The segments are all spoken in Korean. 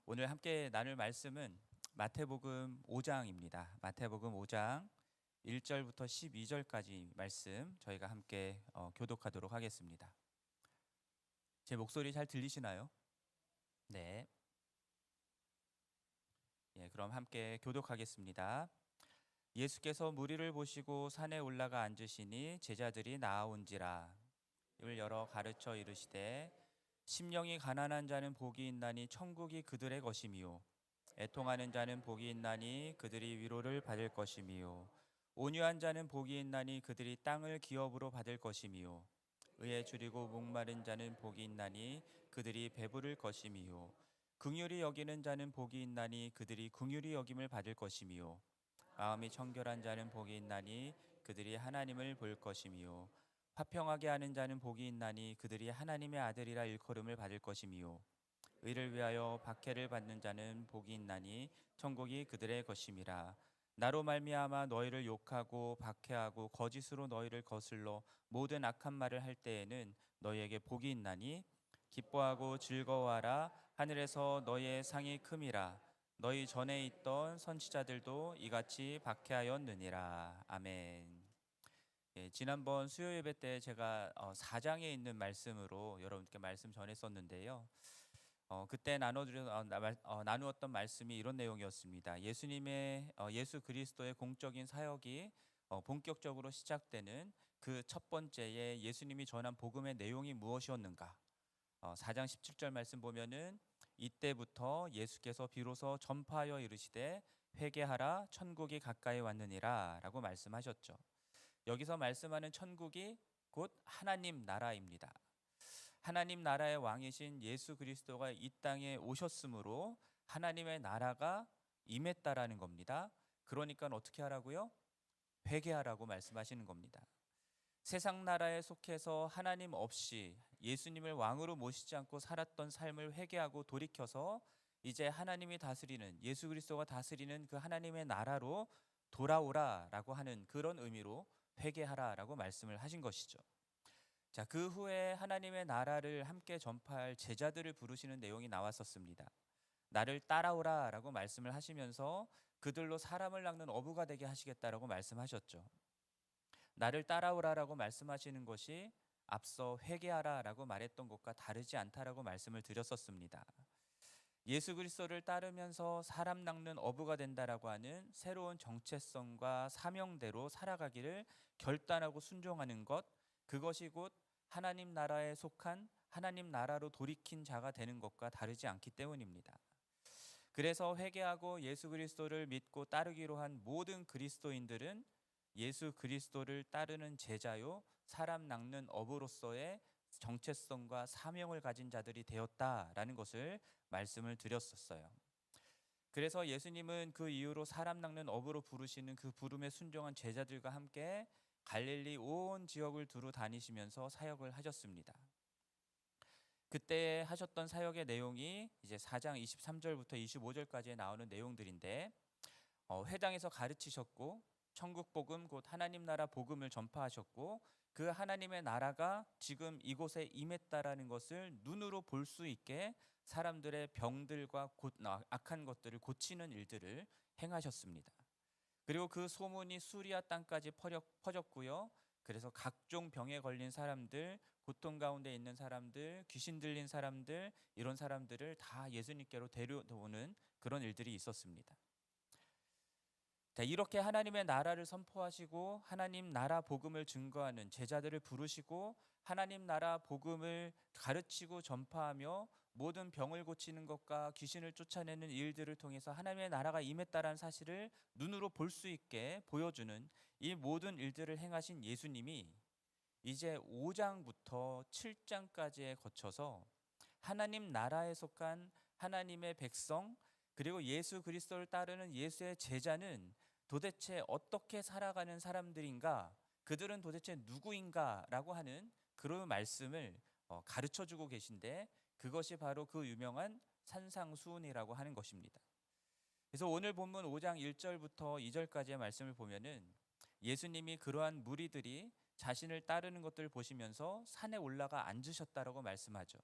오늘 함께 나눌 말씀은 마태복음 5장입니다. 마태복음 5장 1절부터 12절까지 말씀 저희가 함께 교독하도록 하겠습니다. 제 목소리 잘 들리시나요? 네. 예, 그럼 함께 교독하겠습니다. 예수께서 무리를 보시고 산에 올라가 앉으시니 제자들이 나아온지라. 입을 열어 가르쳐 이르시되 심령이 가난한 자는 복이 있나니 천국이 그들의 것이미요 애통하는 자는 복이 있나니 그들이 위로를 받을 것이미요 온유한 자는 복이 있나니 그들이 땅을 기업으로 받을 것이미요 의에 줄이고 목마른 자는 복이 있나니 그들이 배부를 것이미요 긍휼히 여기는 자는 복이 있나니 그들이 긍휼히 여김을 받을 것이미요 마음이 청결한 자는 복이 있나니 그들이 하나님을 볼 것이미요 화평하게 하는 자는 복이 있나니 그들이 하나님의 아들이라 일컬음을 받을 것이미요 의를 위하여 박해를 받는 자는 복이 있나니 천국이 그들의 것임이라. 나로 말미암아 너희를 욕하고 박해하고 거짓으로 너희를 거슬러 모든 악한 말을 할 때에는 너희에게 복이 있나니 기뻐하고 즐거워하라. 하늘에서 너희의 상이 큼이라. 너희 전에 있던 선지자들도 이같이 박해하였느니라. 아멘. 예, 지난번 수요 예배 때 제가 4장에 있는 말씀으로 여러분께 말씀 전했었는데요. 그때 나누었던 말씀이 이런 내용이었습니다. 예수 그리스도의 공적인 사역이 본격적으로 시작되는 그 첫 번째에 예수님이 전한 복음의 내용이 무엇이었는가? 4장 17절 말씀 보면은 이때부터 예수께서 비로소 전파하여 이르시되 회개하라 천국이 가까이 왔느니라라고 말씀하셨죠. 여기서 말씀하는 천국이 곧 하나님 나라입니다. 하나님 나라의 왕이신 예수 그리스도가 이 땅에 오셨으므로 하나님의 나라가 임했다라는 겁니다. 그러니까 어떻게 하라고요? 회개하라고 말씀하시는 겁니다. 세상 나라에 속해서 하나님 없이 예수님을 왕으로 모시지 않고 살았던 삶을 회개하고 돌이켜서 이제 하나님이 다스리는 예수 그리스도가 다스리는 그 하나님의 나라로 돌아오라라고 하는 그런 의미로 회개하라라고 말씀을 하신 것이죠. 자, 그 후에 하나님의 나라를 함께 전파할 제자들을 부르시는 내용이 나왔었습니다. 나를 따라오라라고 말씀을 하시면서 그들로 사람을 낚는 어부가 되게 하시겠다라고 말씀하셨죠. 나를 따라오라라고 말씀하시는 것이 앞서 회개하라라고 말했던 것과 다르지 않다라고 말씀을 드렸었습니다. 예수 그리스도를 따르면서 사람 낚는 어부가 된다라고 하는 새로운 정체성과 사명대로 살아가기를 결단하고 순종하는 것, 그것이 곧 하나님 나라에 속한 하나님 나라로 돌이킨 자가 되는 것과 다르지 않기 때문입니다. 그래서 회개하고 예수 그리스도를 믿고 따르기로 한 모든 그리스도인들은 예수 그리스도를 따르는 제자요 사람 낚는 어부로서의 정체성과 사명을 가진 자들이 되었다라는 것을 말씀을 드렸었어요. 그래서 예수님은 그 이후로 사람 낚는 어부로 부르시는 그 부름에 순종한 제자들과 함께 갈릴리 온 지역을 두루 다니시면서 사역을 하셨습니다. 그때 하셨던 사역의 내용이 이제 4장 23절부터 25절까지에 나오는 내용들인데 회당에서 가르치셨고 천국 복음 곧 하나님 나라 복음을 전파하셨고 그 하나님의 나라가 지금 이곳에 임했다라는 것을 눈으로 볼 수 있게 사람들의 병들과 악한 것들을 고치는 일들을 행하셨습니다. 그리고 그 소문이 수리아 땅까지 퍼졌고요. 그래서 각종 병에 걸린 사람들, 고통 가운데 있는 사람들, 귀신 들린 사람들, 이런 사람들을 다 예수님께로 데려오는 그런 일들이 있었습니다. 자, 이렇게 하나님의 나라를 선포하시고 하나님 나라 복음을 증거하는 제자들을 부르시고 하나님 나라 복음을 가르치고 전파하며 모든 병을 고치는 것과 귀신을 쫓아내는 일들을 통해서 하나님의 나라가 임했다라는 사실을 눈으로 볼 수 있게 보여주는 이 모든 일들을 행하신 예수님이 이제 5장부터 7장까지에 거쳐서 하나님 나라에 속한 하나님의 백성 그리고 예수 그리스도를 따르는 예수의 제자는 도대체 어떻게 살아가는 사람들인가? 그들은 도대체 누구인가라고 하는 그런 말씀을 가르쳐 주고 계신데 그것이 바로 그 유명한 산상수훈이라고 하는 것입니다. 그래서 오늘 본문 5장 1절부터 2절까지의 말씀을 보면은 예수님이 그러한 무리들이 자신을 따르는 것들을 보시면서 산에 올라가 앉으셨다라고 말씀하죠.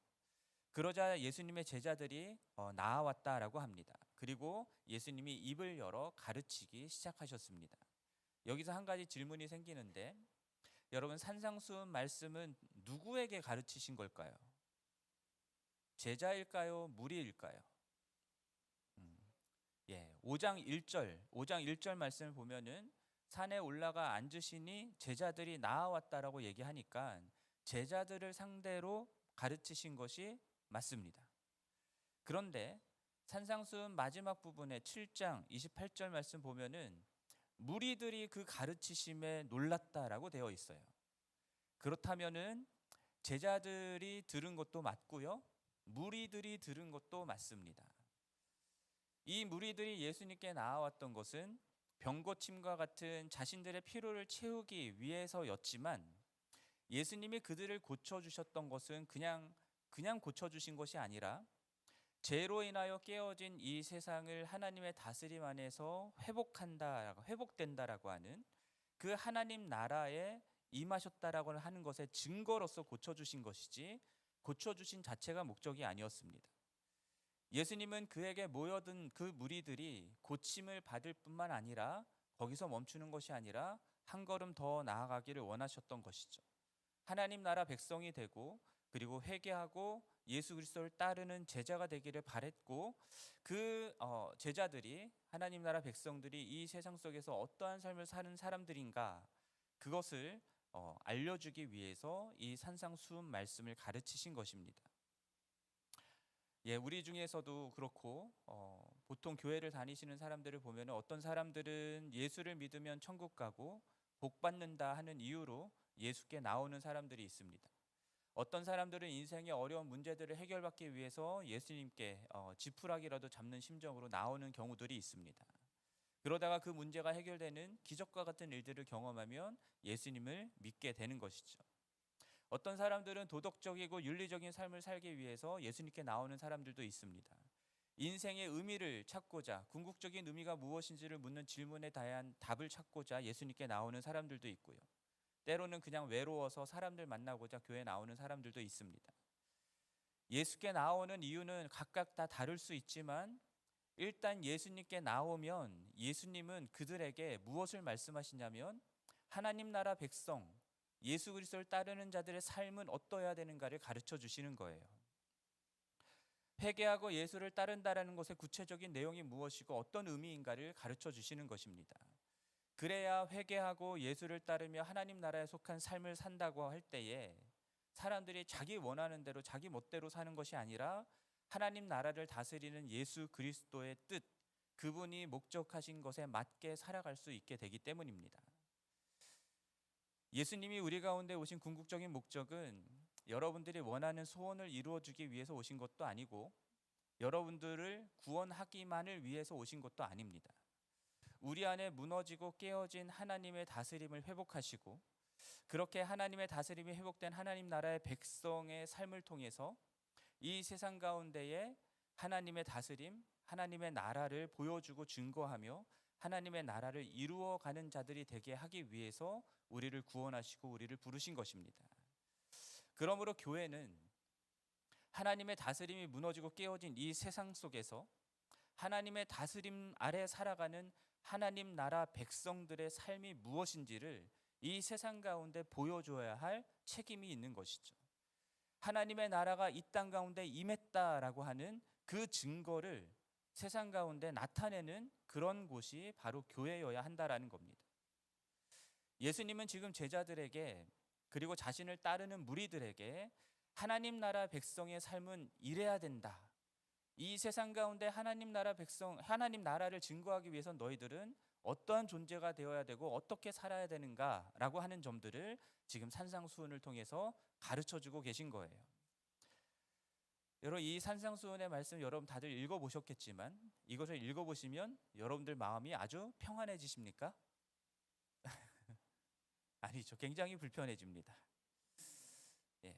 그러자 예수님의 제자들이 나아왔다라고 합니다. 그리고 예수님이 입을 열어 가르치기 시작하셨습니다. 여기서 한 가지 질문이 생기는데, 여러분, 산상수훈 말씀은 누구에게 가르치신 걸까요? 제자일까요? 무리일까요? 예, 5장 1절 말씀을 보면은 산에 올라가 앉으시니 제자들이 나아왔다라고 얘기하니까 제자들을 상대로 가르치신 것이 맞습니다. 그런데 산상수훈 마지막 부분에 7장 28절 말씀 보면은 무리들이 그 가르치심에 놀랐다라고 되어 있어요. 그렇다면은 제자들이 들은 것도 맞고요, 무리들이 들은 것도 맞습니다. 이 무리들이 예수님께 나아왔던 것은 병고침과 같은 자신들의 피로를 채우기 위해서였지만, 예수님이 그들을 고쳐주셨던 것은 그냥 고쳐주신 것이 아니라 죄로 인하여 깨어진 이 세상을 하나님의 다스림 안에서 회복된다라고 하는 그 하나님 나라에 임하셨다라고 하는 것의 증거로서 고쳐주신 것이지, 고쳐주신 자체가 목적이 아니었습니다. 예수님은 그에게 모여든 그 무리들이 고침을 받을 뿐만 아니라 거기서 멈추는 것이 아니라 한 걸음 더 나아가기를 원하셨던 것이죠. 하나님 나라 백성이 되고 그리고 회개하고 예수 그리스도를 따르는 제자가 되기를 바랬고, 그 제자들이, 하나님 나라 백성들이 이 세상 속에서 어떠한 삶을 사는 사람들인가, 그것을 알려주기 위해서 이 산상수훈 말씀을 가르치신 것입니다. 예, 우리 중에서도 그렇고 보통 교회를 다니시는 사람들을 보면 어떤 사람들은 예수를 믿으면 천국 가고 복 받는다 하는 이유로 예수께 나오는 사람들이 있습니다. 어떤 사람들은 인생의 어려운 문제들을 해결받기 위해서 예수님께 지푸라기라도 잡는 심정으로 나오는 경우들이 있습니다. 그러다가 그 문제가 해결되는 기적과 같은 일들을 경험하면 예수님을 믿게 되는 것이죠. 어떤 사람들은 도덕적이고 윤리적인 삶을 살기 위해서 예수님께 나오는 사람들도 있습니다. 인생의 의미를 찾고자, 궁극적인 의미가 무엇인지를 묻는 질문에 대한 답을 찾고자 예수님께 나오는 사람들도 있고요. 때로는 그냥 외로워서 사람들 만나고자 교회에 나오는 사람들도 있습니다. 예수께 나오는 이유는 각각 다 다를 수 있지만, 일단 예수님께 나오면 예수님은 그들에게 무엇을 말씀하시냐면 하나님 나라 백성, 예수 그리스도를 따르는 자들의 삶은 어떠해야 되는가를 가르쳐 주시는 거예요. 회개하고 예수를 따른다라는 것의 구체적인 내용이 무엇이고 어떤 의미인가를 가르쳐 주시는 것입니다. 그래야 회개하고 예수를 따르며 하나님 나라에 속한 삶을 산다고 할 때에 사람들이 자기 원하는 대로 자기 멋대로 사는 것이 아니라 하나님 나라를 다스리는 예수 그리스도의 뜻, 그분이 목적하신 것에 맞게 살아갈 수 있게 되기 때문입니다. 예수님이 우리 가운데 오신 궁극적인 목적은 여러분들이 원하는 소원을 이루어주기 위해서 오신 것도 아니고 여러분들을 구원하기만을 위해서 오신 것도 아닙니다. 우리 안에 무너지고 깨어진 하나님의 다스림을 회복하시고, 그렇게 하나님의 다스림이 회복된 하나님 나라의 백성의 삶을 통해서 이 세상 가운데에 하나님의 다스림, 하나님의 나라를 보여주고 증거하며 하나님의 나라를 이루어가는 자들이 되게 하기 위해서 우리를 구원하시고 우리를 부르신 것입니다. 그러므로 교회는 하나님의 다스림이 무너지고 깨어진 이 세상 속에서 하나님의 다스림 아래 살아가는 하나님 나라 백성들의 삶이 무엇인지를 이 세상 가운데 보여줘야 할 책임이 있는 것이죠. 하나님의 나라가 이 땅 가운데 임했다라고 하는 그 증거를 세상 가운데 나타내는 그런 곳이 바로 교회여야 한다라는 겁니다. 예수님은 지금 제자들에게, 그리고 자신을 따르는 무리들에게 하나님 나라 백성의 삶은 이래야 된다, 이 세상 가운데 하나님 나라 백성, 하나님 나라를 증거하기 위해서 너희들은 어떠한 존재가 되어야 되고 어떻게 살아야 되는가라고 하는 점들을 지금 산상수훈을 통해서 가르쳐주고 계신 거예요. 여러분, 이 산상수훈의 말씀 여러분 다들 읽어보셨겠지만 이것을 읽어보시면 여러분들 마음이 아주 평안해지십니까? 아니죠. 굉장히 불편해집니다. 예.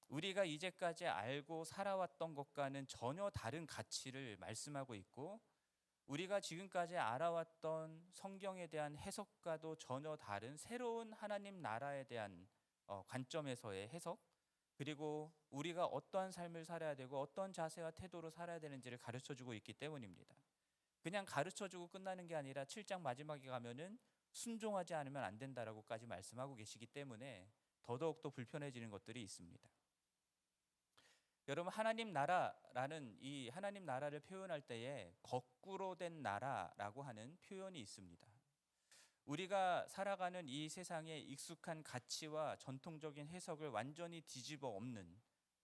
우리가 이제까지 알고 살아왔던 것과는 전혀 다른 가치를 말씀하고 있고, 우리가 지금까지 알아왔던 성경에 대한 해석과도 전혀 다른 새로운 하나님 나라에 대한 관점에서의 해석, 그리고 우리가 어떠한 삶을 살아야 되고 어떤 자세와 태도로 살아야 되는지를 가르쳐주고 있기 때문입니다. 그냥 가르쳐주고 끝나는 게 아니라 7장 마지막에 가면은 순종하지 않으면 안 된다라고까지 말씀하고 계시기 때문에 더더욱 더 불편해지는 것들이 있습니다. 여러분, 하나님 나라라는 이 하나님 나라를 표현할 때에 거꾸로 된 나라라고 하는 표현이 있습니다. 우리가 살아가는 이 세상의 익숙한 가치와 전통적인 해석을 완전히 뒤집어 엎는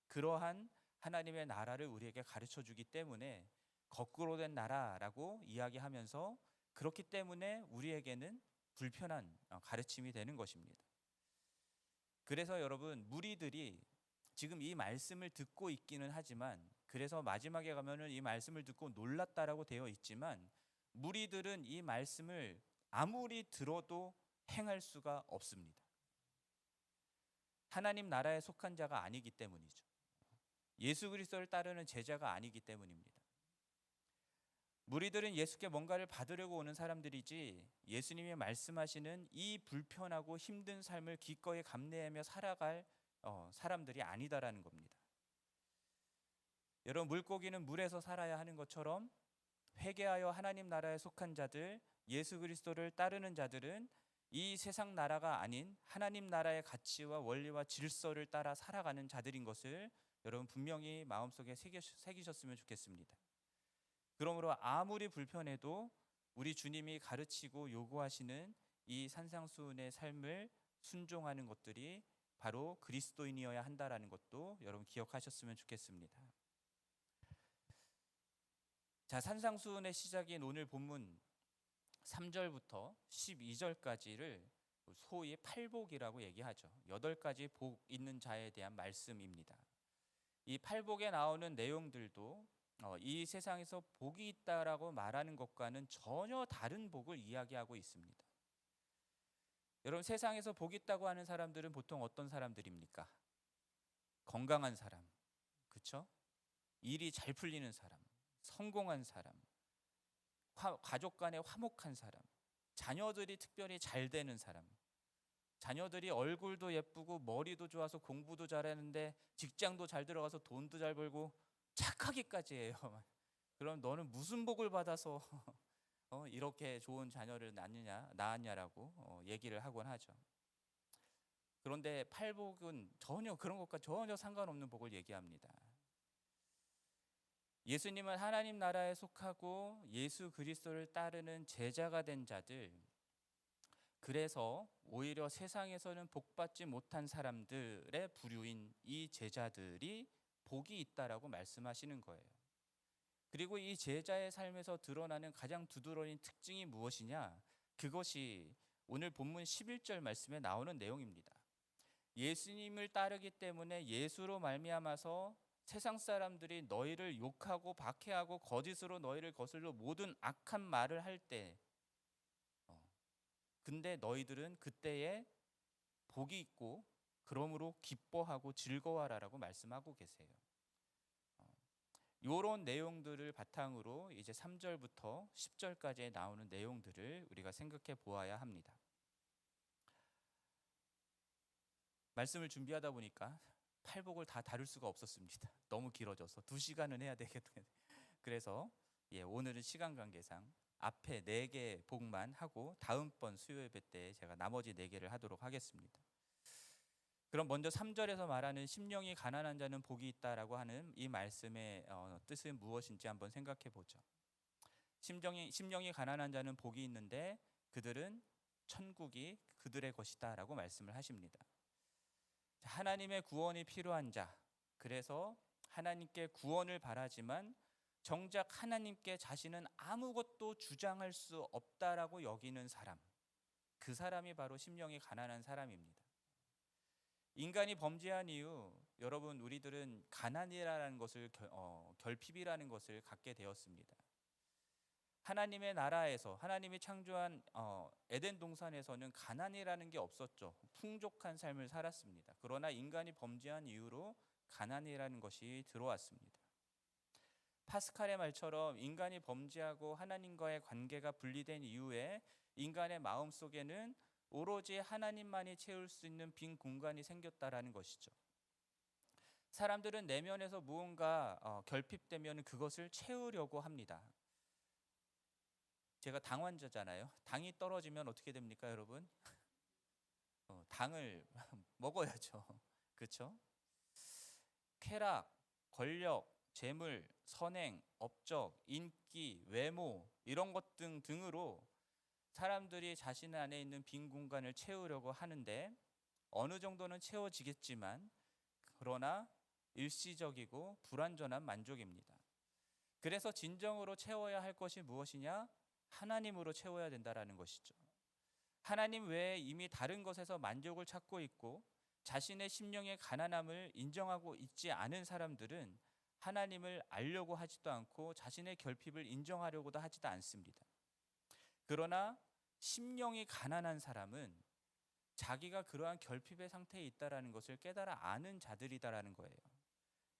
그러한 하나님의 나라를 우리에게 가르쳐 주기 때문에 거꾸로 된 나라라고 이야기하면서, 그렇기 때문에 우리에게는 불편한 가르침이 되는 것입니다. 그래서 여러분, 무리들이 지금 이 말씀을 듣고 있기는 하지만, 그래서 마지막에 가면은 이 말씀을 듣고 놀랐다라고 되어 있지만, 무리들은 이 말씀을 아무리 들어도 행할 수가 없습니다. 하나님 나라에 속한 자가 아니기 때문이죠. 예수 그리스도를 따르는 제자가 아니기 때문입니다. 무리들은 예수께 뭔가를 받으려고 오는 사람들이지, 예수님이 말씀하시는 이 불편하고 힘든 삶을 기꺼이 감내하며 살아갈 사람들이 아니다라는 겁니다. 여러분, 물고기는 물에서 살아야 하는 것처럼 회개하여 하나님 나라에 속한 자들, 예수 그리스도를 따르는 자들은 이 세상 나라가 아닌 하나님 나라의 가치와 원리와 질서를 따라 살아가는 자들인 것을 여러분 분명히 마음속에 새기셨으면 좋겠습니다. 그러므로 아무리 불편해도 우리 주님이 가르치고 요구하시는 이 산상수훈의 삶을 순종하는 것들이 바로 그리스도인이어야 한다라는 것도 여러분 기억하셨으면 좋겠습니다. 자, 산상수훈의 시작인 오늘 본문 3절부터 12절까지를 소위 팔복이라고 얘기하죠. 8가지 복 있는 자에 대한 말씀입니다. 이 팔복에 나오는 내용들도 이 세상에서 복이 있다라고 말하는 것과는 전혀 다른 복을 이야기하고 있습니다. 여러분, 세상에서 복이 있다고 하는 사람들은 보통 어떤 사람들입니까? 건강한 사람, 그렇죠? 일이 잘 풀리는 사람, 성공한 사람, 가족 간에 화목한 사람, 자녀들이 특별히 잘 되는 사람, 자녀들이 얼굴도 예쁘고 머리도 좋아서 공부도 잘하는데 직장도 잘 들어가서 돈도 잘 벌고 착하기까지 해요. 그럼 너는 무슨 복을 받아서 이렇게 좋은 자녀를 낳았냐라고 얘기를 하곤 하죠. 그런데 팔복은 전혀 그런 것과 전혀 상관없는 복을 얘기합니다. 예수님은 하나님 나라에 속하고 예수 그리스도를 따르는 제자가 된 자들, 그래서 오히려 세상에서는 복받지 못한 사람들의 부류인 이 제자들이 복이 있다라고 말씀하시는 거예요. 그리고 이 제자의 삶에서 드러나는 가장 두드러진 특징이 무엇이냐? 그것이 오늘 본문 11절 말씀에 나오는 내용입니다. 예수님을 따르기 때문에 예수로 말미암아서 세상 사람들이 너희를 욕하고 박해하고 거짓으로 너희를 거슬러 모든 악한 말을 할 때, 근데 너희들은 그때에 복이 있고 그러므로 기뻐하고 즐거워하라라고 말씀하고 계세요. 이런 내용들을 바탕으로 이제 3절부터 10절까지 나오는 내용들을 우리가 생각해 보아야 합니다. 말씀을 준비하다 보니까 팔복을 다 다룰 수가 없었습니다. 너무 길어져서 2시간은 해야 되겠네요. 그래서 오늘은 시간 관계상 앞에 4개 복만 하고 다음번 수요 예배 때 제가 나머지 4개를 하도록 하겠습니다. 그럼 먼저 3절에서 말하는 심령이 가난한 자는 복이 있다라고 하는 이 말씀의 뜻은 무엇인지 한번 생각해 보죠. 심령이 가난한 자는 복이 있는데 그들은 천국이 그들의 것이다라고 말씀을 하십니다. 하나님의 구원이 필요한 자, 그래서 하나님께 구원을 바라지만 정작 하나님께 자신은 아무것도 주장할 수 없다라고 여기는 사람, 그 사람이 바로 심령이 가난한 사람입니다. 인간이 범죄한 이후 여러분, 우리들은 가난이라는 것을 결핍이라는 것을 갖게 되었습니다. 하나님의 나라에서 하나님이 창조한 에덴 동산에서는 가난이라는 게 없었죠. 풍족한 삶을 살았습니다. 그러나 인간이 범죄한 이후로 가난이라는 것이 들어왔습니다. 파스칼의 말처럼 인간이 범죄하고 하나님과의 관계가 분리된 이후에 인간의 마음속에는 오로지 하나님만이 채울 수 있는 빈 공간이 생겼다라는 것이죠. 사람들은 내면에서 무언가 결핍되면 그것을 채우려고 합니다. 제가 당 환자잖아요. 당이 떨어지면 어떻게 됩니까, 여러분? 당을 먹어야죠. 그렇죠? 쾌락, 권력, 재물, 선행, 업적, 인기, 외모 이런 것 등으로 사람들이 자신 안에 있는 빈 공간을 채우려고 하는데 어느 정도는 채워지겠지만 그러나 일시적이고 불완전한 만족입니다. 그래서 진정으로 채워야 할 것이 무엇이냐? 하나님으로 채워야 된다라는 것이죠. 하나님 외에 이미 다른 것에서 만족을 찾고 있고 자신의 심령의 가난함을 인정하고 있지 않은 사람들은 하나님을 알려고 하지도 않고 자신의 결핍을 인정하려고도 하지도 않습니다. 그러나 심령이 가난한 사람은 자기가 그러한 결핍의 상태에 있다라는 것을 깨달아 아는 자들이다라는 거예요.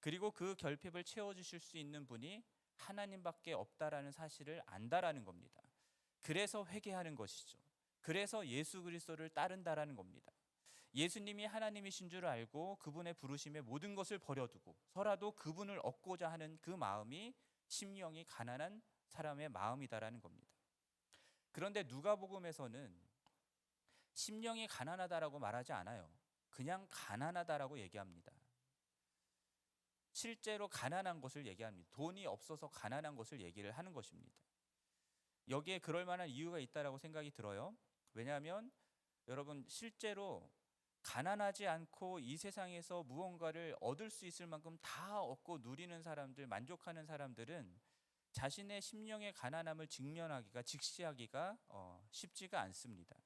그리고 그 결핍을 채워주실 수 있는 분이 하나님밖에 없다라는 사실을 안다라는 겁니다. 그래서 회개하는 것이죠. 그래서 예수 그리스도를 따른다라는 겁니다. 예수님이 하나님이신 줄 알고 그분의 부르심에 모든 것을 버려두고 서라도 그분을 얻고자 하는 그 마음이 심령이 가난한 사람의 마음이다라는 겁니다. 그런데 누가복음에서는 심령이 가난하다라고 말하지 않아요. 그냥 가난하다라고 얘기합니다. 실제로 가난한 것을 얘기합니다. 돈이 없어서 가난한 것을 얘기를 하는 것입니다. 여기에 그럴 만한 이유가 있다라고 생각이 들어요. 왜냐하면 여러분 실제로 가난하지 않고 이 세상에서 무언가를 얻을 수 있을 만큼 다 얻고 누리는 사람들, 만족하는 사람들은 자신의 심령의 가난함을 직시하기가 쉽지가 않습니다.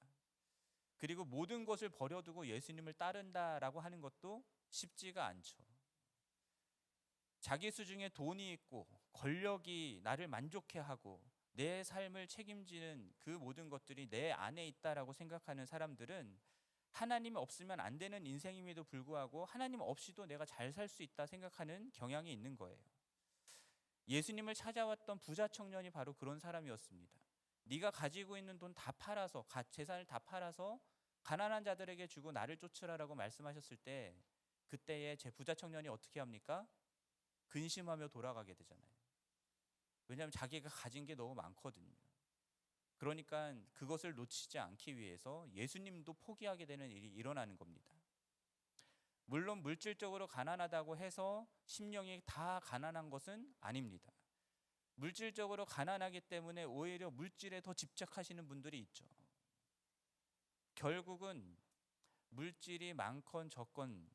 그리고 모든 것을 버려두고 예수님을 따른다라고 하는 것도 쉽지가 않죠. 자기 수중에 돈이 있고 권력이 나를 만족해 하고 내 삶을 책임지는 그 모든 것들이 내 안에 있다라고 생각하는 사람들은 하나님 없으면 안 되는 인생임에도 불구하고 하나님 없이도 내가 잘 살 수 있다 생각하는 경향이 있는 거예요. 예수님을 찾아왔던 부자 청년이 바로 그런 사람이었습니다. 네가 가지고 있는 돈 다 팔아서 재산을 다 팔아서 가난한 자들에게 주고 나를 쫓으라라고 말씀하셨을 때 그때의 제 부자 청년이 어떻게 합니까? 근심하며 돌아가게 되잖아요. 왜냐하면 자기가 가진 게 너무 많거든요. 그러니까 그것을 놓치지 않기 위해서 예수님도 포기하게 되는 일이 일어나는 겁니다. 물론 물질적으로 가난하다고 해서 심령이 다 가난한 것은 아닙니다. 물질적으로 가난하기 때문에 오히려 물질에 더 집착하시는 분들이 있죠. 결국은 물질이 많건 적건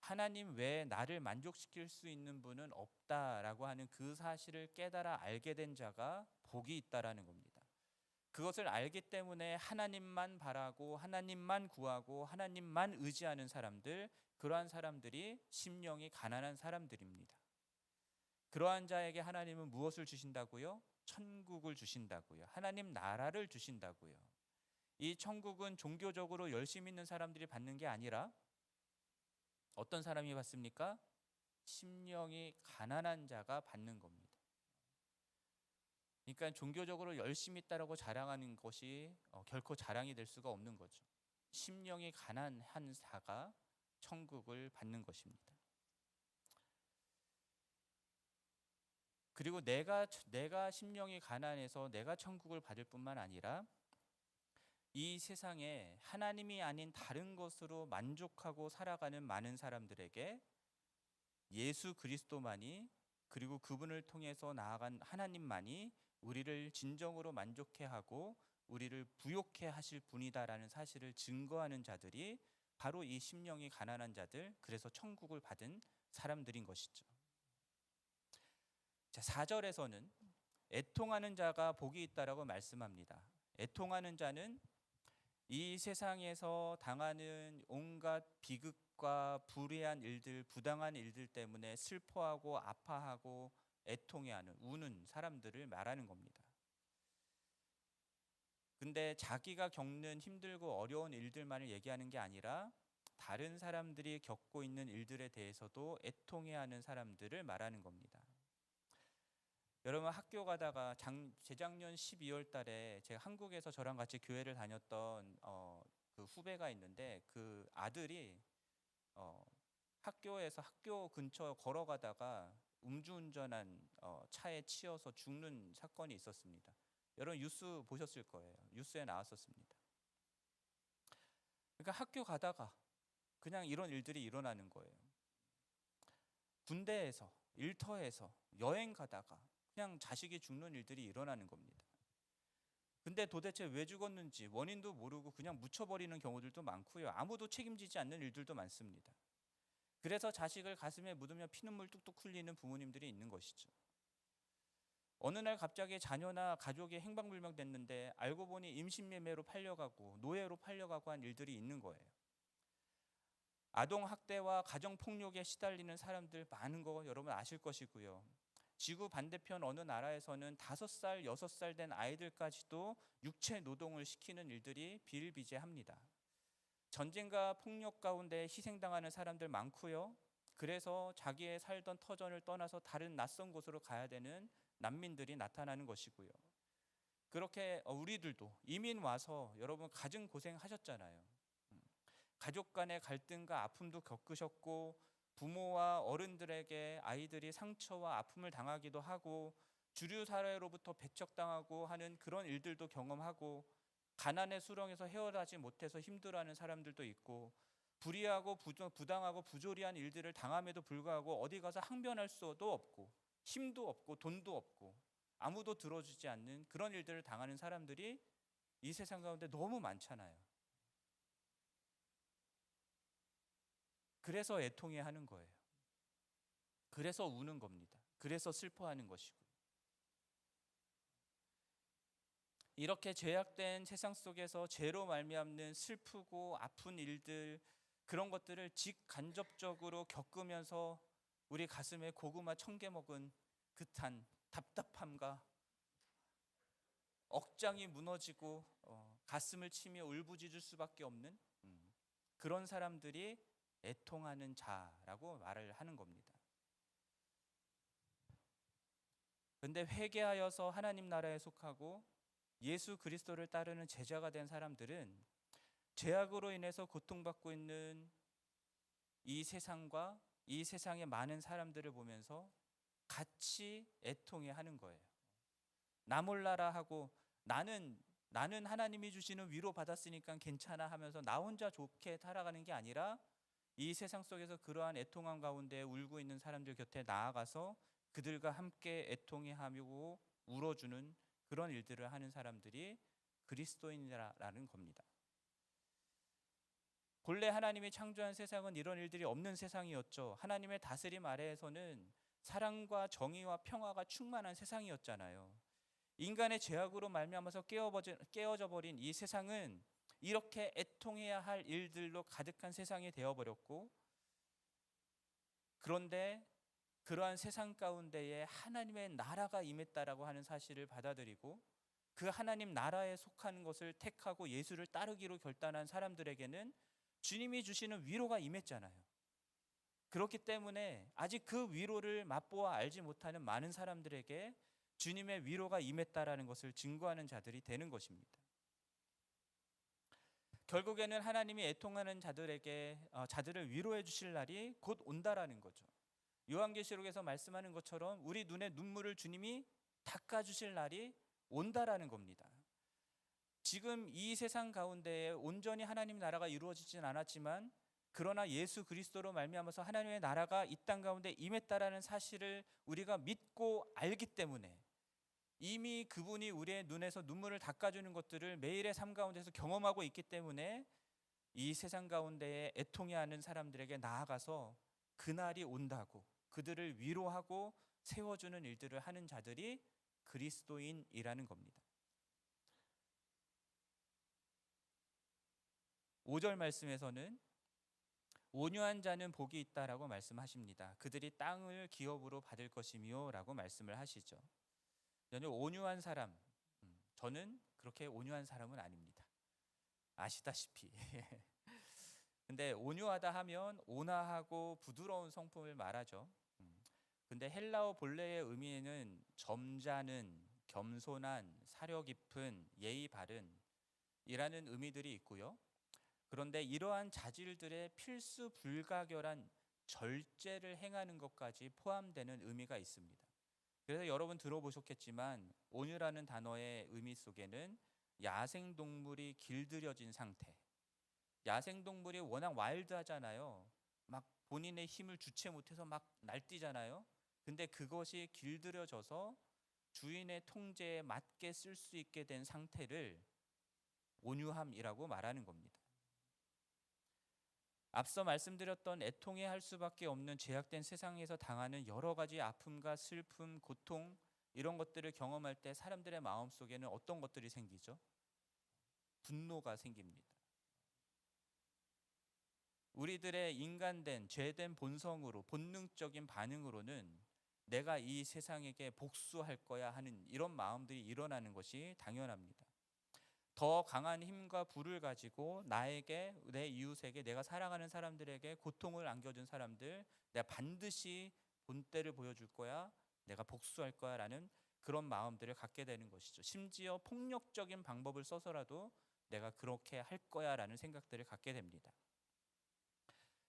하나님 외에 나를 만족시킬 수 있는 분은 없다라고 하는 그 사실을 깨달아 알게 된 자가 복이 있다라는 겁니다. 그것을 알기 때문에 하나님만 바라고 하나님만 구하고 하나님만 의지하는 사람들, 그러한 사람들이 심령이 가난한 사람들입니다. 그러한 자에게 하나님은 무엇을 주신다고요? 천국을 주신다고요. 하나님 나라를 주신다고요. 이 천국은 종교적으로 열심히 있는 사람들이 받는 게 아니라 어떤 사람이 받습니까? 심령이 가난한 자가 받는 겁니다. 그러니까 종교적으로 열심히 있다라고 자랑하는 것이 결코 자랑이 될 수가 없는 거죠. 심령이 가난한 자가 천국을 받는 것입니다. 그리고 내가 심령이 가난해서 내가 천국을 받을 뿐만 아니라 이 세상에 하나님이 아닌 다른 것으로 만족하고 살아가는 많은 사람들에게 예수 그리스도만이, 그리고 그분을 통해서 나아간 하나님만이 우리를 진정으로 만족해 하고 우리를 부욕해 하실 분이다라는 사실을 증거하는 자들이 바로 이 심령이 가난한 자들, 그래서 천국을 받은 사람들인 것이죠. 자, 4절에서는 애통하는 자가 복이 있다라고 말씀합니다. 애통하는 자는 이 세상에서 당하는 온갖 비극과 불의한 일들, 부당한 일들 때문에 슬퍼하고 아파하고 애통해하는, 우는 사람들을 말하는 겁니다. 근데 자기가 겪는 힘들고 어려운 일들만을 얘기하는 게 아니라 다른 사람들이 겪고 있는 일들에 대해서도 애통해하는 사람들을 말하는 겁니다. 여러분, 학교 가다가 재작년 12월 달에 제가 한국에서 저랑 같이 교회를 다녔던 그 후배가 있는데 그 아들이 학교에서 학교 근처 걸어가다가 음주운전한 차에 치여서 죽는 사건이 있었습니다. 여러분 뉴스 보셨을 거예요. 뉴스에 나왔었습니다. 그러니까 학교 가다가 그냥 이런 일들이 일어나는 거예요. 군대에서, 일터에서, 여행 가다가 그냥 자식이 죽는 일들이 일어나는 겁니다. 근데 도대체 왜 죽었는지 원인도 모르고 그냥 묻혀버리는 경우들도 많고요. 아무도 책임지지 않는 일들도 많습니다. 그래서 자식을 가슴에 묻으며 피눈물 뚝뚝 흘리는 부모님들이 있는 것이죠. 어느 날 갑자기 자녀나 가족이 행방불명됐는데 알고 보니 임신매매로 팔려가고 노예로 팔려가고 한 일들이 있는 거예요. 아동학대와 가정폭력에 시달리는 사람들 많은 거 여러분 아실 것이고요. 지구 반대편 어느 나라에서는 5살, 6살 된 아이들까지도 육체 노동을 시키는 일들이 비일비재합니다. 전쟁과 폭력 가운데 희생당하는 사람들 많고요. 그래서 자기의 살던 터전을 떠나서 다른 낯선 곳으로 가야 되는 난민들이 나타나는 것이고요. 그렇게 우리들도 이민 와서 여러분 가정 고생하셨잖아요. 가족 간의 갈등과 아픔도 겪으셨고 부모와 어른들에게 아이들이 상처와 아픔을 당하기도 하고 주류 사회로부터 배척당하고 하는 그런 일들도 경험하고 가난의 수렁에서 헤어나지 못해서 힘들어하는 사람들도 있고 불의하고 부당하고 부조리한 일들을 당함에도 불구하고 어디 가서 항변할 수도 없고 힘도 없고 돈도 없고 아무도 들어주지 않는 그런 일들을 당하는 사람들이 이 세상 가운데 너무 많잖아요. 그래서 애통해 하는 거예요. 그래서 우는 겁니다. 그래서 슬퍼하는 것이고. 이렇게 죄악된 세상 속에서 죄로 말미암는 슬프고 아픈 일들, 그런 것들을 직간접적으로 겪으면서 우리 가슴에 고구마 1000개 먹은 듯한 답답함과 억장이 무너지고 가슴을 치며 울부짖을 수밖에 없는 그런 사람들이 애통하는 자라고 말을 하는 겁니다. 그런데 회개하여서 하나님 나라에 속하고 예수 그리스도를 따르는 제자가 된 사람들은 죄악으로 인해서 고통받고 있는 이 세상과 이 세상의 많은 사람들을 보면서 같이 애통해 하는 거예요. 나 몰라라 하고 나는 하나님이 주시는 위로 받았으니까 괜찮아 하면서 나 혼자 좋게 살아가는 게 아니라 이 세상 속에서 그러한 애통함 가운데 울고 있는 사람들 곁에 나아가서 그들과 함께 애통해하고 울어주는 그런 일들을 하는 사람들이 그리스도인이라는 겁니다. 본래 하나님이 창조한 세상은 이런 일들이 없는 세상이었죠. 하나님의 다스림 아래에서는 사랑과 정의와 평화가 충만한 세상이었잖아요. 인간의 죄악으로 말미암아서 깨어져 버린 이 세상은 이렇게 애통해야 할 일들로 가득한 세상이 되어버렸고, 그런데 그러한 세상 가운데에 하나님의 나라가 임했다라고 하는 사실을 받아들이고 그 하나님 나라에 속하는 것을 택하고 예수를 따르기로 결단한 사람들에게는 주님이 주시는 위로가 임했잖아요. 그렇기 때문에 아직 그 위로를 맛보아 알지 못하는 많은 사람들에게 주님의 위로가 임했다라는 것을 증거하는 자들이 되는 것입니다. 결국에는 하나님이 애통하는 자들을 위로해 주실 날이 곧 온다라는 거죠. 요한계시록에서 말씀하는 것처럼 우리 눈에 눈물을 주님이 닦아주실 날이 온다라는 겁니다. 지금 이 세상 가운데에 온전히 하나님 나라가 이루어지진 않았지만 그러나 예수 그리스도로 말미암아서 하나님의 나라가 이 땅 가운데 임했다라는 사실을 우리가 믿고 알기 때문에 이미 그분이 우리의 눈에서 눈물을 닦아주는 것들을 매일의 삶 가운데서 경험하고 있기 때문에 이 세상 가운데에 애통해하는 사람들에게 나아가서 그날이 온다고 그들을 위로하고 세워주는 일들을 하는 자들이 그리스도인이라는 겁니다. 5절 말씀에서는 온유한 자는 복이 있다라고 말씀하십니다. 그들이 땅을 기업으로 받을 것이며 라고 말씀을 하시죠. 온유한 사람, 저는 그렇게 온유한 사람은 아닙니다. 아시다시피. 근데 온유하다 하면 온화하고 부드러운 성품을 말하죠. 근데 헬라어 본래의 의미에는 점잖은, 겸손한, 사려 깊은, 예의 바른 이라는 의미들이 있고요. 그런데 이러한 자질들의 필수 불가결한 절제를 행하는 것까지 포함되는 의미가 있습니다. 그래서 여러분 들어보셨겠지만 온유라는 단어의 의미 속에는 야생동물이 길들여진 상태, 야생동물이 워낙 와일드하잖아요. 막 본인의 힘을 주체 못해서 막 날뛰잖아요. 근데 그것이 길들여져서 주인의 통제에 맞게 쓸 수 있게 된 상태를 온유함이라고 말하는 겁니다. 앞서 말씀드렸던 애통해 할 수밖에 없는 제약된 세상에서 당하는 여러 가지 아픔과 슬픔, 고통 이런 것들을 경험할 때 사람들의 마음속에는 어떤 것들이 생기죠? 분노가 생깁니다. 우리들의 인간된 죄된 본성으로 본능적인 반응으로는 내가 이 세상에게 복수할 거야 하는 이런 마음들이 일어나는 것이 당연합니다. 더 강한 힘과 부를 가지고 나에게, 내 이웃에게, 내가 사랑하는 사람들에게 고통을 안겨준 사람들, 내가 반드시 본때를 보여줄 거야, 내가 복수할 거야 라는 그런 마음들을 갖게 되는 것이죠. 심지어 폭력적인 방법을 써서라도 내가 그렇게 할 거야 라는 생각들을 갖게 됩니다.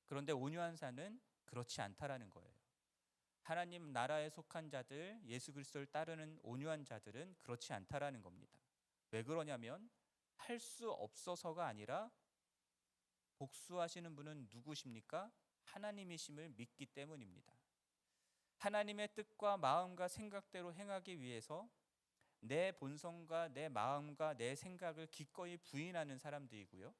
그런데 온유한 자는 그렇지 않다라는 거예요. 하나님 나라에 속한 자들, 예수 그리스도를 따르는 온유한 자들은 그렇지 않다라는 겁니다. 왜 그러냐면 할 수 없어서가 아니라 복수하시는 분은 누구십니까? 하나님이심을 믿기 때문입니다. 하나님의 뜻과 마음과 생각대로 행하기 위해서 내 본성과 내 마음과 내 생각을 기꺼이 부인하는 사람들이고요.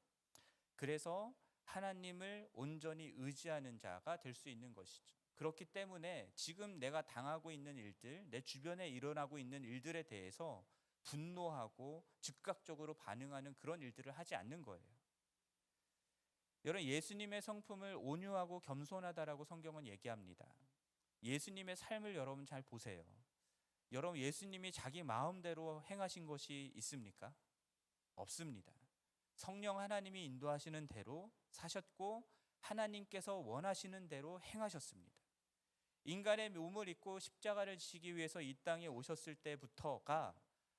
그래서 하나님을 온전히 의지하는 자가 될 수 있는 것이죠. 그렇기 때문에 지금 내가 당하고 있는 일들, 내 주변에 일어나고 있는 일들에 대해서 분노하고 즉각적으로 반응하는 그런 일들을 하지 않는 거예요. 여러분, 예수님의 성품을 온유하고 겸손하다라고 성경은 얘기합니다. 예수님의 삶을 여러분 잘 보세요. 여러분, 예수님이 자기 마음대로 행하신 것이 있습니까? 없습니다. 성령 하나님이 인도하시는 대로 사셨고 하나님께서 원하시는 대로 행하셨습니다. 인간의 몸을 입고 십자가를 지시기 위해서 이 땅에 오셨을 때부터가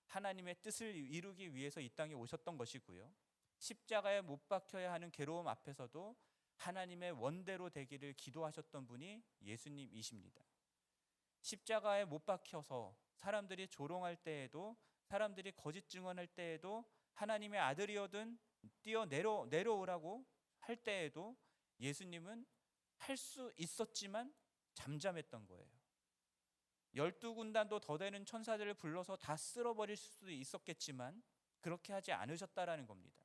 하나님의 뜻을 이루기 위해서 이 땅에 오셨던 것이고요. 십자가에 못 박혀야 하는 괴로움 앞에서도 하나님의 원대로 되기를 기도하셨던 분이 예수님이십니다. 십자가에 못 박혀서 사람들이 조롱할 때에도, 사람들이 거짓 증언할 때에도, 하나님의 아들이거든 뛰어 내려오라고 할 때에도 예수님은 할 수 있었지만 잠잠했던 거예요. 12군단도 더 되는 천사들을 불러서 다 쓸어버릴 수도 있었겠지만 그렇게 하지 않으셨다라는 겁니다.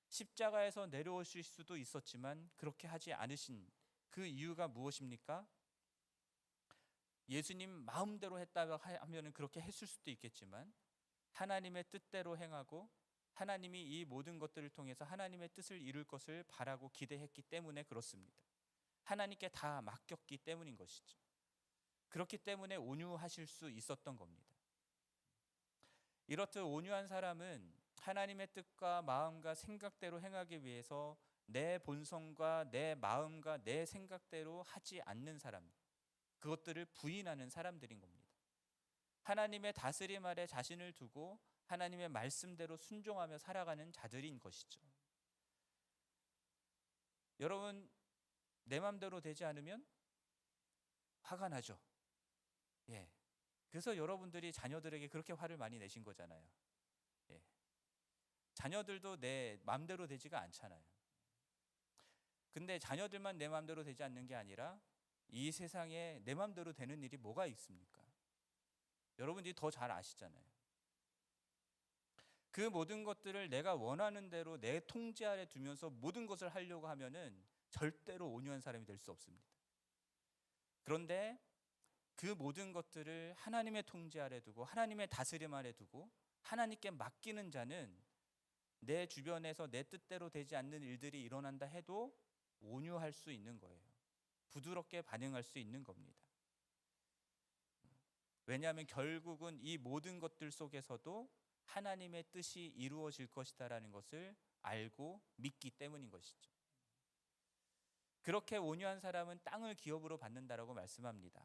십자가에서 내려오실 수도 있었지만 그렇게 하지 않으신 그 이유가 무엇입니까? 예수님 마음대로 했다 하면 그렇게 했을 수도 있겠지만 하나님의 뜻대로 행하고 하나님이 이 모든 것들을 통해서 하나님의 뜻을 이룰 것을 바라고 기대했기 때문에 그렇습니다. 하나님께 다 맡겼기 때문인 것이죠. 그렇기 때문에 온유하실 수 있었던 겁니다. 이렇듯 온유한 사람은 하나님의 뜻과 마음과 생각대로 행하기 위해서 내 본성과 내 마음과 내 생각대로 하지 않는 사람, 그것들을 부인하는 사람들인 겁니다. 하나님의 다스림 아래 자신을 두고 하나님의 말씀대로 순종하며 살아가는 자들인 것이죠. 여러분, 내 마음대로 되지 않으면 화가 나죠. 예. 그래서 여러분들이 자녀들에게 그렇게 화를 많이 내신 거잖아요. 예. 자녀들도 내 마음대로 되지가 않잖아요. 근데 자녀들만 내 마음대로 되지 않는 게 아니라 이 세상에 내 마음대로 되는 일이 뭐가 있습니까? 여러분들이 더 잘 아시잖아요. 그 모든 것들을 내가 원하는 대로 내 통제 아래 두면서 모든 것을 하려고 하면은 절대로 온유한 사람이 될 수 없습니다. 그런데 그 모든 것들을 하나님의 통제 아래 두고 하나님의 다스림 아래 두고 하나님께 맡기는 자는 내 주변에서 내 뜻대로 되지 않는 일들이 일어난다 해도 온유할 수 있는 거예요. 부드럽게 반응할 수 있는 겁니다. 왜냐하면 결국은 이 모든 것들 속에서도 하나님의 뜻이 이루어질 것이다라는 것을 알고 믿기 때문인 것이죠. 그렇게 온유한 사람은 땅을 기업으로 받는다라고 말씀합니다.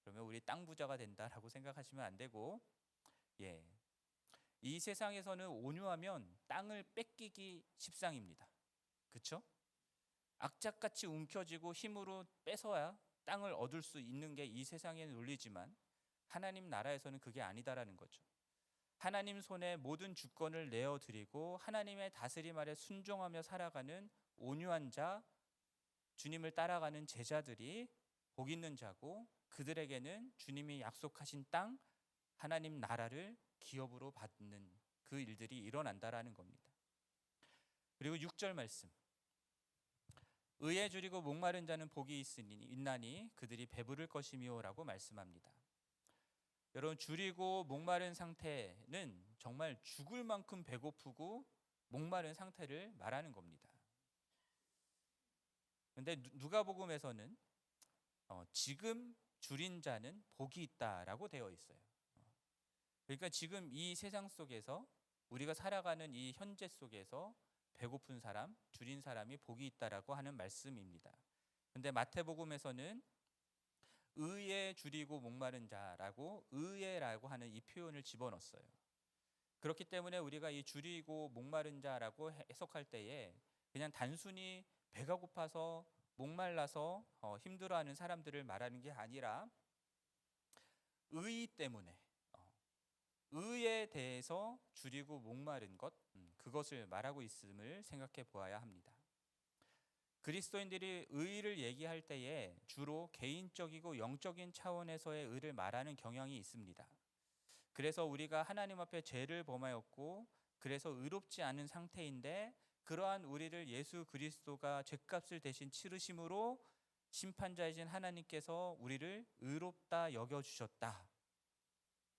그러면 우리 땅 부자가 된다라고 생각하시면 안 되고, 이 세상에서는 온유하면 땅을 뺏기기 십상입니다. 그렇죠? 악착같이 움켜쥐고 힘으로 뺏어야 땅을 얻을 수 있는 게 이 세상의 논리지만 하나님 나라에서는 그게 아니다라는 거죠. 하나님 손에 모든 주권을 내어드리고 하나님의 다스림 아래 순종하며 살아가는 온유한 자, 주님을 따라가는 제자들이 복 있는 자고, 그들에게는 주님이 약속하신 땅, 하나님 나라를 기업으로 받는 그 일들이 일어난다라는 겁니다. 그리고 6절 말씀, 의에 줄이고 목마른 자는 복이 있나니 그들이 배부를 것이미오라고 말씀합니다. 여러분, 줄이고 목마른 상태는 정말 죽을 만큼 배고프고 목마른 상태를 말하는 겁니다. 근데 누가복음에서는 지금 줄인 자는 복이 있다라고 되어 있어요. 그러니까 지금 이 세상 속에서, 우리가 살아가는 이 현재 속에서 배고픈 사람, 줄인 사람이 복이 있다라고 하는 말씀입니다. 근데 마태복음에서는 의에 줄이고 목마른 자라고, 의에라고 하는 이 표현을 집어넣었어요. 그렇기 때문에 우리가 이 줄이고 목마른 자라고 해석할 때에 그냥 단순히 배가 고파서 목말라서 힘들어하는 사람들을 말하는 게 아니라, 의 때문에, 의에 대해서 줄이고 목마른 것, 그것을 말하고 있음을 생각해 보아야 합니다. 그리스도인들이 의를 얘기할 때에 주로 개인적이고 영적인 차원에서의 의를 말하는 경향이 있습니다. 그래서 우리가 하나님 앞에 죄를 범하였고 그래서 의롭지 않은 상태인데, 그러한 우리를 예수 그리스도가 죗값을 대신 치르심으로 심판자이신 하나님께서 우리를 의롭다 여겨주셨다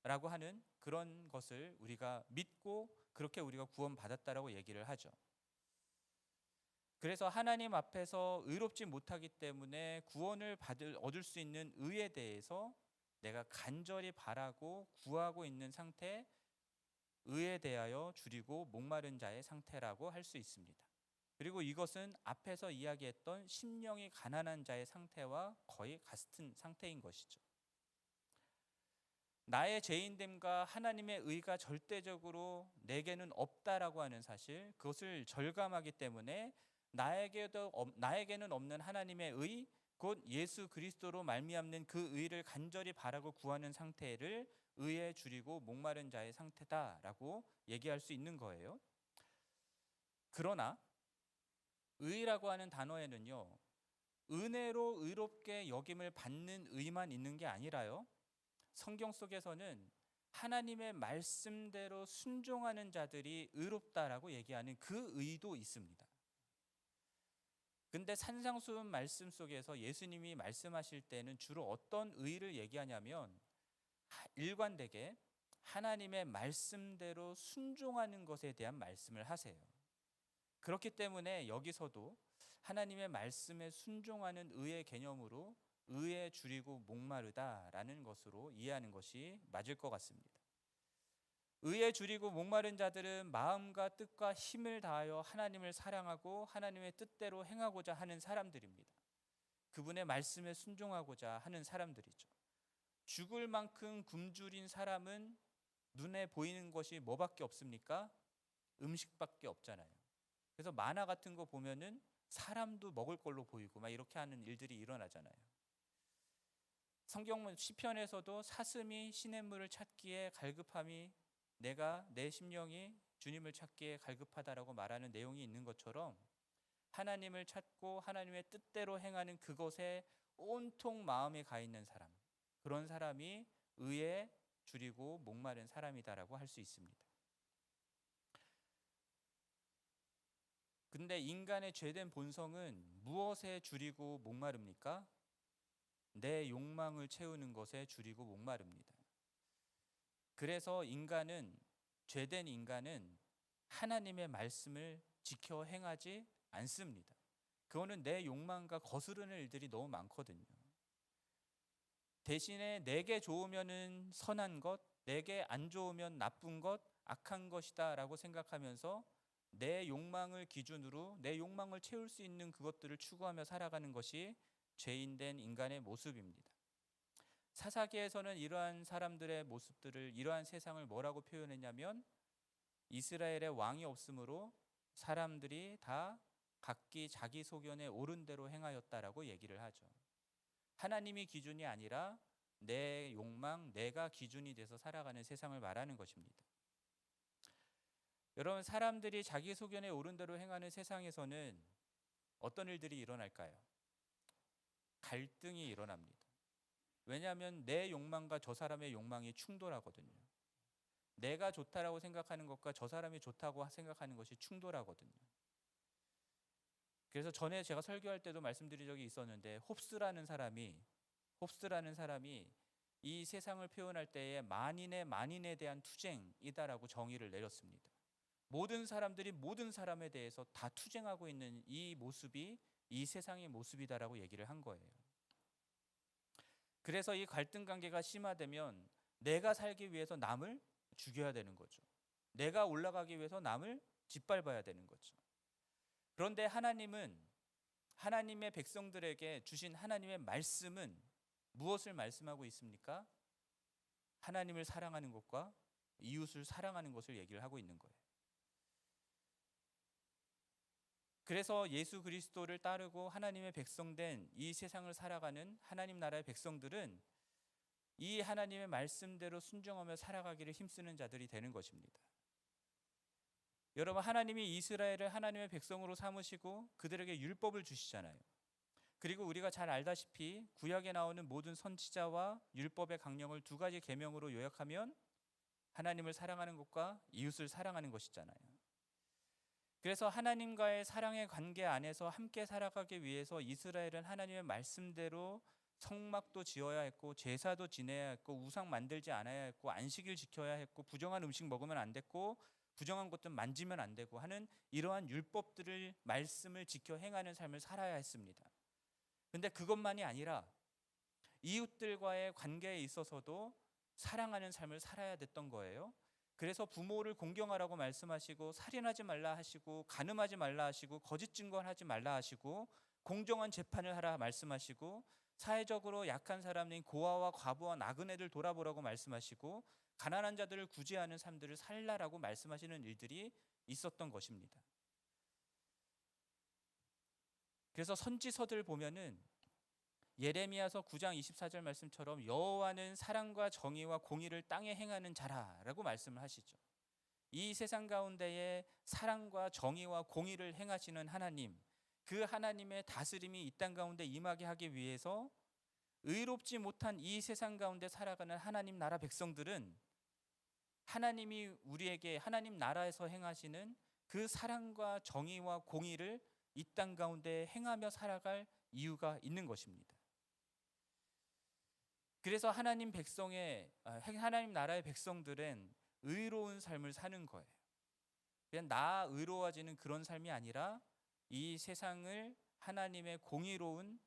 라고 하는 그런 것을 우리가 믿고, 그렇게 우리가 구원받았다라고 얘기를 하죠. 그래서 하나님 앞에서 의롭지 못하기 때문에 구원을 얻을 수 있는 의에 대해서 내가 간절히 바라고 구하고 있는 상태, 의에 대하여 줄이고 목마른 자의 상태라고 할 수 있습니다. 그리고 이것은 앞에서 이야기했던 심령이 가난한 자의 상태와 거의 같은 상태인 것이죠. 나의 죄인됨과 하나님의 의가 절대적으로 내게는 없다라고 하는 사실, 그것을 절감하기 때문에 나에게는 없는 하나님의 의, 곧 예수 그리스도로 말미암는 그 의를 간절히 바라고 구하는 상태를 의에 줄이고 목마른 자의 상태다라고 얘기할 수 있는 거예요. 그러나 의라고 하는 단어에는요, 은혜로 의롭게 여김을 받는 의만 있는 게 아니라요, 성경 속에서는 하나님의 말씀대로 순종하는 자들이 의롭다라고 얘기하는 그 의도 있습니다. 근데 산상수훈 말씀 속에서 예수님이 말씀하실 때는 주로 어떤 의를 얘기하냐면, 일관되게 하나님의 말씀대로 순종하는 것에 대한 말씀을 하세요. 그렇기 때문에 여기서도 하나님의 말씀에 순종하는 의의 개념으로 의에 줄이고 목마르다라는 것으로 이해하는 것이 맞을 것 같습니다. 의에 줄이고 목마른 자들은 마음과 뜻과 힘을 다하여 하나님을 사랑하고 하나님의 뜻대로 행하고자 하는 사람들입니다. 그분의 말씀에 순종하고자 하는 사람들이죠. 죽을 만큼 굶주린 사람은 눈에 보이는 것이 뭐밖에 없습니까? 음식밖에 없잖아요. 그래서 만화 같은 거 보면은 사람도 먹을 걸로 보이고 막 이렇게 하는 일들이 일어나잖아요. 성경 시편에서도 사슴이 시냇물을 찾기에 갈급함이, 내가 내 심령이 주님을 찾기에 갈급하다라고 말하는 내용이 있는 것처럼, 하나님을 찾고 하나님의 뜻대로 행하는 그것에 온통 마음이 가 있는 사람, 그런 사람이 의에 줄이고 목마른 사람이다라고 할 수 있습니다. 근데 인간의 죄된 본성은 무엇에 줄이고 목마릅니까? 내 욕망을 채우는 것에 줄이고 목마릅니다. 그래서 죄된 인간은 하나님의 말씀을 지켜 행하지 않습니다. 그거는 내 욕망과 거스르는 일들이 너무 많거든요. 대신에 내게 좋으면은 선한 것, 내게 안 좋으면 나쁜 것, 악한 것이다 라고 생각하면서 내 욕망을 기준으로 내 욕망을 채울 수 있는 그것들을 추구하며 살아가는 것이 죄인된 인간의 모습입니다. 사사기에서는 이러한 사람들의 모습들을, 이러한 세상을 뭐라고 표현했냐면, 이스라엘의 왕이 없으므로 사람들이 다 각기 자기 소견에 옳은 대로 행하였다라고 얘기를 하죠. 하나님이 기준이 아니라 내 욕망, 내가 기준이 돼서 살아가는 세상을 말하는 것입니다. 여러분, 사람들이 자기 소견에 옳은 대로 행하는 세상에서는 어떤 일들이 일어날까요? 갈등이 일어납니다. 왜냐하면 내 욕망과 저 사람의 욕망이 충돌하거든요. 내가 좋다라고 생각하는 것과 저 사람이 좋다고 생각하는 것이 충돌하거든요. 그래서 전에 제가 설교할 때도 말씀드린 적이 있었는데 홉스라는 사람이 이 세상을 표현할 때에 만인에 대한 투쟁이다라고 정의를 내렸습니다. 모든 사람들이 모든 사람에 대해서 다 투쟁하고 있는 이 모습이 이 세상의 모습이다라고 얘기를 한 거예요. 그래서 이 갈등 관계가 심화되면 내가 살기 위해서 남을 죽여야 되는 거죠. 내가 올라가기 위해서 남을 짓밟아야 되는 거죠. 그런데 하나님은 하나님의 백성들에게 주신 하나님의 말씀은 무엇을 말씀하고 있습니까? 하나님을 사랑하는 것과 이웃을 사랑하는 것을 얘기를 하고 있는 거예요. 그래서 예수 그리스도를 따르고 하나님의 백성된 이 세상을 살아가는 하나님 나라의 백성들은 이 하나님의 말씀대로 순종하며 살아가기를 힘쓰는 자들이 되는 것입니다. 여러분, 하나님이 이스라엘을 하나님의 백성으로 삼으시고 그들에게 율법을 주시잖아요. 그리고 우리가 잘 알다시피 구약에 나오는 모든 선지자와 율법의 강령을 두 가지 계명으로 요약하면 하나님을 사랑하는 것과 이웃을 사랑하는 것이잖아요. 그래서 하나님과의 사랑의 관계 안에서 함께 살아가기 위해서 이스라엘은 하나님의 말씀대로 성막도 지어야 했고 제사도 지내야 했고 우상 만들지 않아야 했고 안식일 지켜야 했고 부정한 음식 먹으면 안 됐고 부정한 것들 만지면 안 되고 하는 이러한 율법들을 말씀을 지켜 행하는 삶을 살아야 했습니다. 그런데 그것만이 아니라 이웃들과의 관계에 있어서도 사랑하는 삶을 살아야 됐던 거예요. 그래서 부모를 공경하라고 말씀하시고 살인하지 말라 하시고 간음하지 말라 하시고 거짓 증거하지 말라 하시고 공정한 재판을 하라 말씀하시고 사회적으로 약한 사람인 고아와 과부와 나그네들 돌아보라고 말씀하시고 가난한 자들을 구제하는 삶들을 살라라고 말씀하시는 일들이 있었던 것입니다. 그래서 선지서들 보면은 예레미야서 9장 24절 말씀처럼 여호와는 사랑과 정의와 공의를 땅에 행하는 자라라고 말씀을 하시죠. 이 세상 가운데에 사랑과 정의와 공의를 행하시는 하나님, 그 하나님의 다스림이 이 땅 가운데 임하게 하기 위해서 의롭지 못한 이 세상 가운데 살아가는 하나님 나라 백성들은 하나님이 우리에게 하나님 나라에서 행하시는 그 사랑과 정의와 공의를 이 땅 가운데 행하며 살아갈 이유가 있는 것입니다. 그래서 하나님 나라의 백성들은 의로운 삶을 사는 거예요. 그냥 나 의로워지는 그런 삶이 아니라 이 세상을 하나님의 공의로운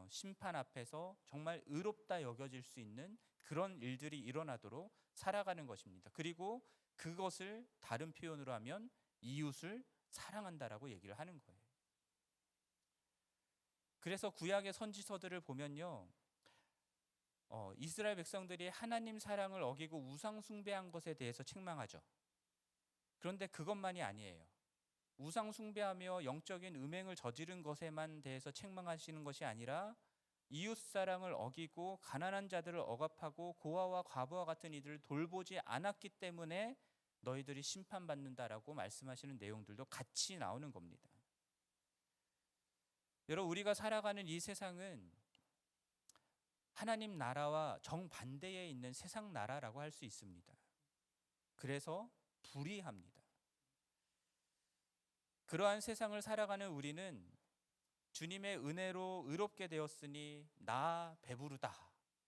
심판 앞에서 정말 의롭다 여겨질 수 있는 그런 일들이 일어나도록 살아가는 것입니다. 그리고 그것을 다른 표현으로 하면 이웃을 사랑한다라고 얘기를 하는 거예요. 그래서 구약의 선지서들을 보면요, 이스라엘 백성들이 하나님 사랑을 어기고 우상 숭배한 것에 대해서 책망하죠. 그런데 그것만이 아니에요. 우상 숭배하며 영적인 음행을 저지른 것에만 대해서 책망하시는 것이 아니라 이웃 사랑을 어기고 가난한 자들을 억압하고 고아와 과부와 같은 이들을 돌보지 않았기 때문에 너희들이 심판받는다라고 말씀하시는 내용들도 같이 나오는 겁니다. 여러분, 우리가 살아가는 이 세상은 하나님 나라와 정반대에 있는 세상 나라라고 할 수 있습니다. 그래서 불의합니다. 그러한 세상을 살아가는 우리는 주님의 은혜로 의롭게 되었으니 나 배부르다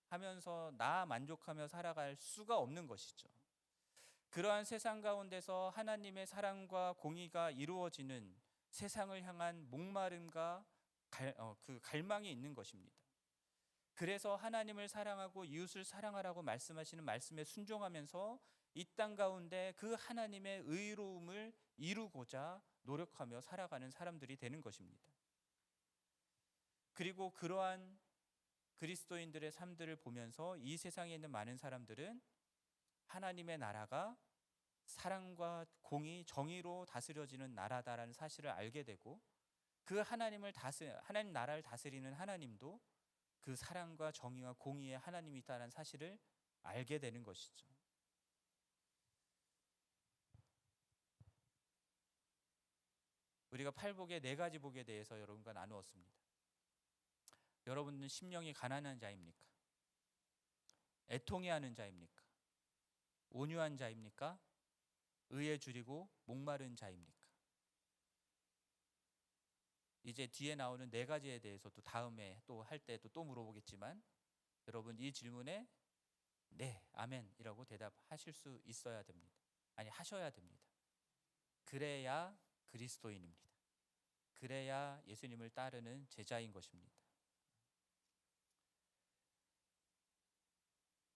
하면서 나 만족하며 살아갈 수가 없는 것이죠. 그러한 세상 가운데서 하나님의 사랑과 공의가 이루어지는 세상을 향한 목마름과 그 갈망이 있는 것입니다. 그래서 하나님을 사랑하고 이웃을 사랑하라고 말씀하시는 말씀에 순종하면서 이 땅 가운데 그 하나님의 의로움을 이루고자 노력하며 살아가는 사람들이 되는 것입니다. 그리고 그러한 그리스도인들의 삶들을 보면서 이 세상에 있는 많은 사람들은 하나님의 나라가 사랑과 공의, 정의로 다스려지는 나라다라는 사실을 알게 되고 그 하나님 나라를 다스리는 하나님도 그 사랑과 정의와 공의의 하나님이다라는 사실을 알게 되는 것이죠. 우리가 팔복의 4가지 복에 대해서 여러분과 나누었습니다. 여러분은 심령이 가난한 자입니까? 애통해하는 자입니까? 온유한 자입니까? 의에 줄이고 목마른 자입니까? 이제 뒤에 나오는 4가지에 대해서도 다음에 또 할 때 또 물어보겠지만, 여러분 이 질문에 네, 아멘이라고 대답하실 수 있어야 됩니다. 아니, 하셔야 됩니다. 그래야 그리스도인입니다. 그래야 예수님을 따르는 제자인 것입니다.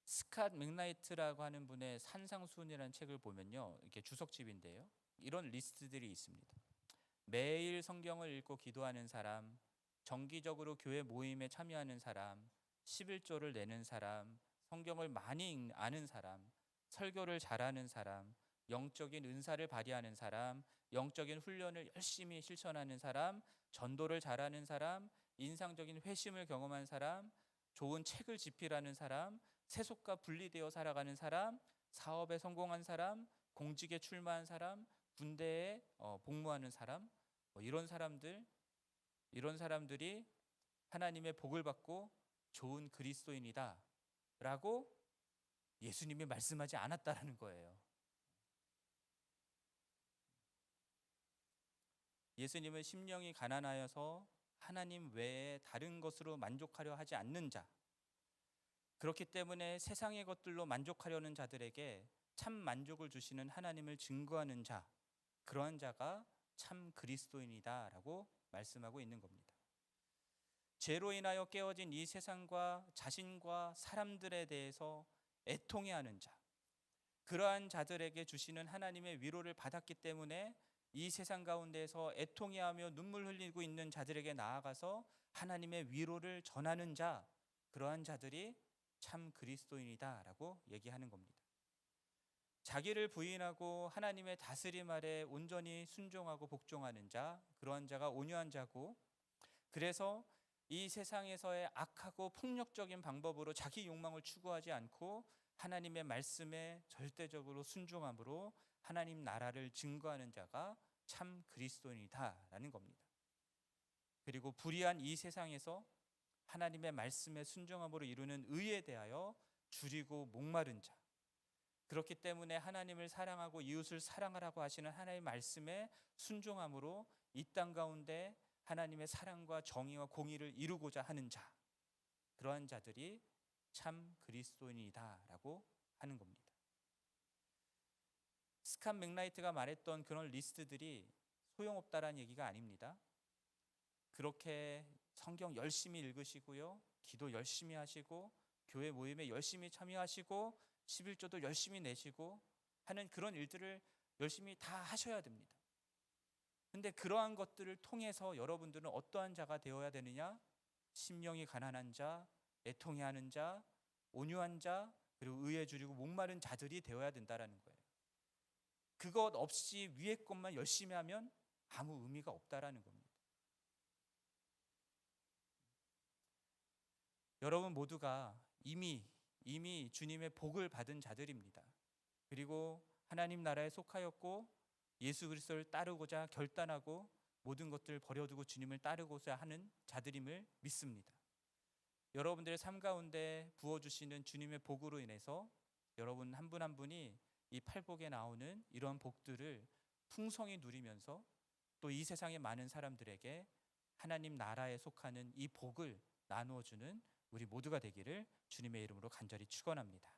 스캇 맥나이트라고 하는 분의 산상수훈이라는 책을 보면요, 이렇게 주석집인데요, 이런 리스트들이 있습니다. 매일 성경을 읽고 기도하는 사람, 정기적으로 교회 모임에 참여하는 사람, 11조를 내는 사람, 성경을 많이 아는 사람, 설교를 잘하는 사람, 영적인 은사를 발휘하는 사람, 영적인 훈련을 열심히 실천하는 사람, 전도를 잘하는 사람, 인상적인 회심을 경험한 사람, 좋은 책을 집필하는 사람, 세속과 분리되어 살아가는 사람, 사업에 성공한 사람, 공직에 출마한 사람, 군대에 복무하는 사람, 이런 사람들이 하나님의 복을 받고 좋은 그리스도인이다 라고 예수님이 말씀하지 않았다라는 거예요. 예수님은 심령이 가난하여서 하나님 외에 다른 것으로 만족하려 하지 않는 자, 그렇기 때문에 세상의 것들로 만족하려는 자들에게 참 만족을 주시는 하나님을 증거하는 자, 그러한 자가 참 그리스도인이다라고 말씀하고 있는 겁니다. 죄로 인하여 깨어진 이 세상과 자신과 사람들에 대해서 애통해하는 자, 그러한 자들에게 주시는 하나님의 위로를 받았기 때문에 이 세상 가운데서 애통해하며 눈물 흘리고 있는 자들에게 나아가서 하나님의 위로를 전하는 자, 그러한 자들이 참 그리스도인이다라고 얘기하는 겁니다. 자기를 부인하고 하나님의 다스림 아래 온전히 순종하고 복종하는 자, 그러한 자가 온유한 자고, 그래서 이 세상에서의 악하고 폭력적인 방법으로 자기 욕망을 추구하지 않고 하나님의 말씀에 절대적으로 순종함으로 하나님 나라를 증거하는 자가 참 그리스도인이다라는 겁니다. 그리고 불의한 이 세상에서 하나님의 말씀에 순종함으로 이루는 의에 대하여 줄이고 목마른 자, 그렇기 때문에 하나님을 사랑하고 이웃을 사랑하라고 하시는 하나님의 말씀에 순종함으로 이 땅 가운데 하나님의 사랑과 정의와 공의를 이루고자 하는 자, 그러한 자들이 참 그리스도인이다라고 하는 겁니다. 스캇 맥나이트가 말했던 그런 리스트들이 소용없다라는 얘기가 아닙니다. 그렇게 성경 열심히 읽으시고요, 기도 열심히 하시고 교회 모임에 열심히 참여하시고 11조도 열심히 내시고 하는 그런 일들을 열심히 다 하셔야 됩니다. 근데 그러한 것들을 통해서 여러분들은 어떠한 자가 되어야 되느냐? 심령이 가난한 자, 애통해하는 자, 온유한 자, 그리고 의에 줄이고 목마른 자들이 되어야 된다라는 거예요. 그것 없이 위에 것만 열심히 하면 아무 의미가 없다라는 겁니다. 여러분 모두가 이미 주님의 복을 받은 자들입니다. 그리고 하나님 나라에 속하였고 예수 그리스도를 따르고자 결단하고 모든 것들을 버려두고 주님을 따르고자 하는 자들임을 믿습니다. 여러분들의 삶 가운데 부어주시는 주님의 복으로 인해서 여러분 한 분 한 분이 이 팔복에 나오는 이러한 복들을 풍성히 누리면서 또 이 세상의 많은 사람들에게 하나님 나라에 속하는 이 복을 나누어주는 우리 모두가 되기를 주님의 이름으로 간절히 축원합니다.